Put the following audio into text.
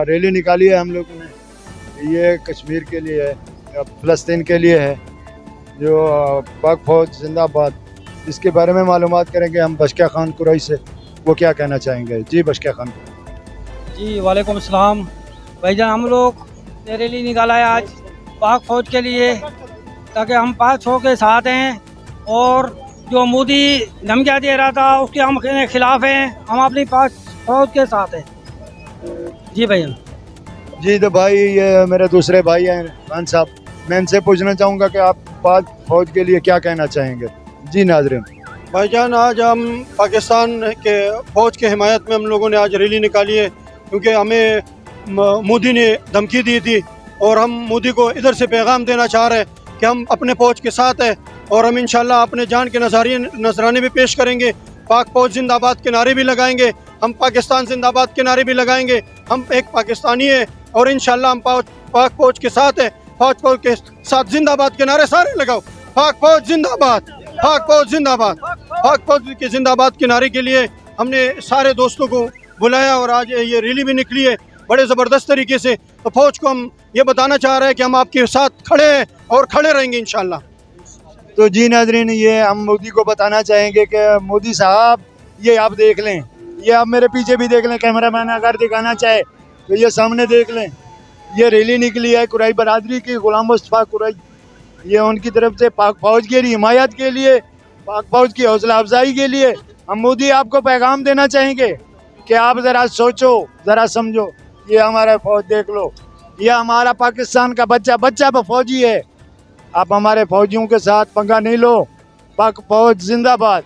Rally نکالی ہے ہم لوگوں نے، یہ کشمیر کے لیے ہے، فلسطین کے لیے ہے، جو پاک فوج زندہ آباد، اس کے بارے میں معلومات کریں گے ہم بشکیہ خان قریش سے، وہ کیا کہنا چاہیں گے؟ جی بشکیہ خان۔ جی وعلیکم السلام بھائی جان، ہم لوگ یہ ریلی نکالا ہے آج پاک فوج کے لیے، تاکہ ہم پاک فوج کے ساتھ ہیں، اور جو مودی دھمکیاں دے رہا تھا اس کے ہم خلاف ہیں، ہم اپنی پاک فوج کے ساتھ ہیں۔ جی بھائی جان۔ جی تو بھائی یہ میرے دوسرے بھائی ہیں خان صاحب، میں ان سے پوچھنا چاہوں گا کہ آپ پاک فوج کے لیے کیا کہنا چاہیں گے؟ جی ناظرین۔ بھائی جان، آج ہم پاکستان کے فوج کے حمایت میں ہم لوگوں نے آج ریلی نکالی ہے، کیونکہ ہمیں مودی نے دھمکی دی تھی، اور ہم مودی کو ادھر سے پیغام دینا چاہ رہے ہیں کہ ہم اپنے فوج کے ساتھ ہیں، اور ہم انشاءاللہ اپنے جان کے نذرانے بھی پیش کریں گے، پاک فوج زندہ آباد کے نعرے بھی لگائیں گے، ہم پاکستان زندہ آباد کے نعرے بھی لگائیں گے، ہم ایک پاکستانی ہیں، اور انشاءاللہ ہم پاک فوج کے ساتھ ہیں، پاک فوج کے ساتھ زندہ آباد کے نعرے سارے لگاؤ، پاک فوج زندہ آباد، پاک فوج زندہ آباد۔ پاک فوج کے زندہ آباد کے نعرے کے لیے ہم نے سارے دوستوں کو بلایا، اور آج یہ ریلی بھی نکلی ہے بڑے زبردست طریقے سے، تو فوج کو ہم یہ بتانا چاہ رہے ہیں کہ ہم آپ کے ساتھ کھڑے ہیں اور کھڑے رہیں گے انشاءاللہ۔ تو جی ناظرین، یہ ہم مودی کو بتانا چاہیں گے کہ مودی صاحب یہ آپ دیکھ لیں، یہ آپ میرے پیچھے بھی دیکھ لیں، کیمرہ مین اگر دکھانا چاہے تو یہ سامنے دیکھ لیں، یہ ریلی نکلی ہے قریش برادری کی، غلام مصطفیٰ قریش، یہ ان کی طرف سے پاک فوج کی حمایت کے لیے، پاک فوج کی حوصلہ افزائی کے لیے ہم مودی آپ کو پیغام دینا چاہیں گے کہ آپ ذرا سوچو، ذرا سمجھو، یہ ہمارا فوج دیکھ لو، یہ ہمارا پاکستان کا بچہ فوجی ہے، آپ ہمارے فوجیوں کے ساتھ پنگا نہیں لو، پاک فوج زندہ باد۔